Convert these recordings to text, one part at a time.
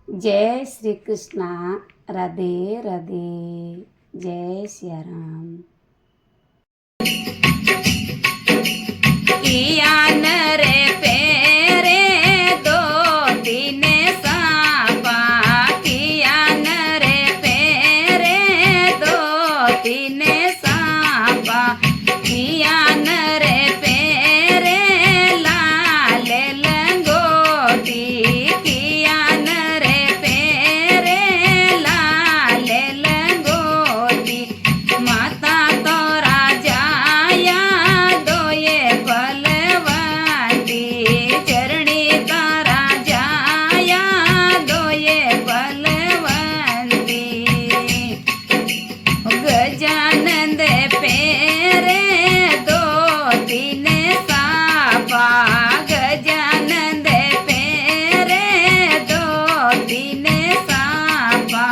जय श्री कृष्णा। राधे राधे। जय सिया राम। कियान रे पेरे दो तीन सांपा, कियान रे पेरे दो तीन सांपा, कियान रे पेरे लाल लंगोटी, कियान रे पेरे लाल लंगोटी, माता तो राजाया दोये बलवंती, चरणी तो राजाया दोये बलवंती, गजानंद पेरे दो तीन सांपा, गजानंद पेरे दो तीन सांपा,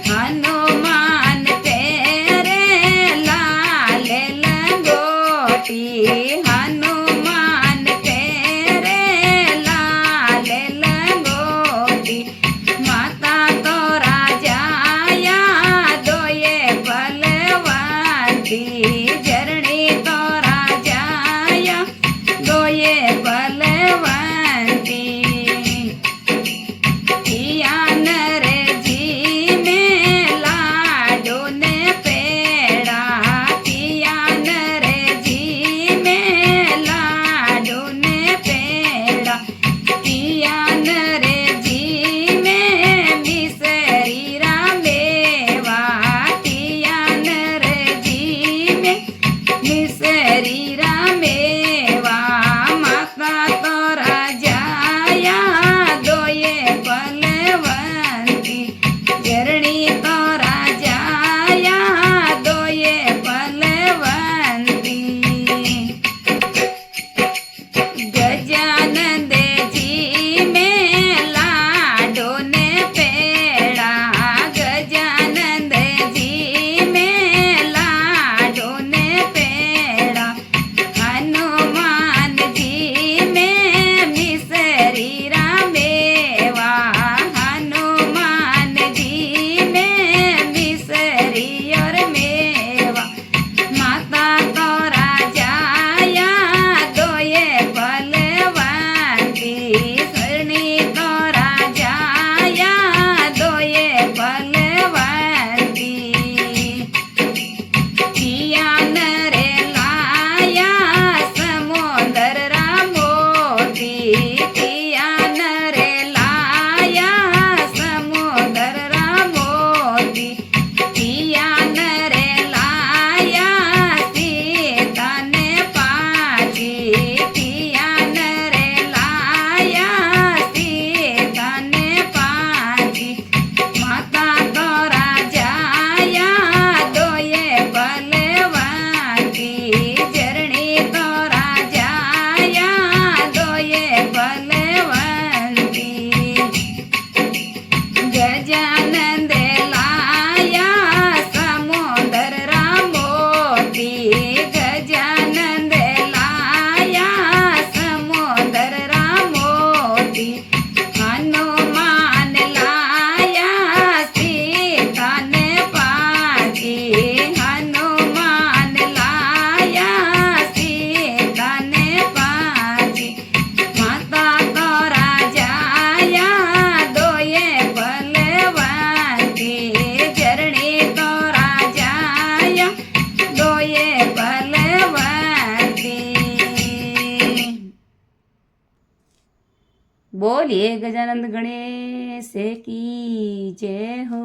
हनुमान पेरे लाल लंगोटी, हनुमान पेरे लाल लंगोटी, माता तो राजाया दोये बलवंती, जरणी तो राजाया दोये बलवंती, कियान रे जी में लाडो ने पेड़ा, कियान रे जी में लाडो ने पेड़ा, कियान रे जी में मिसरी रामेवा, कियान रे जी में मिसरी रामेवा, माता तो राजाया दोये बलवंती, जरणी तो राजाया दोये बलवंती, गजानंद जी में लाडो ने पेड़ा, गजानंद जी में लाडो ने पेड़ा, हनुमान जी में मिसरी रामेवा, हनुमान जी में मिसरी और मेवा, माता तो राजाया दोये बलवंती, सरणी तो राजाया दोये बलवंती, कियान रे लाया समुंदर रामोती, कियान रे लाया समुंदर रामोती, कियान रे लाया सीता ने पाची, कियान रे लाया सीता ने पाची, माता तो राजाया दोये बलवंती, जरणी तो राजाया दोये बलवंती, गजानंद लाया समुंदर रामोती, गजानंद लाया समुंदर रामोती, हनुमान लाया सीता ने पाची, हनुमान लाया सीता ने पाची, माता तो राजाया दोये बलवंती, जरणी तो राजाया दोये बलवंती। बोलिए गजानंद गणेश की जय हो।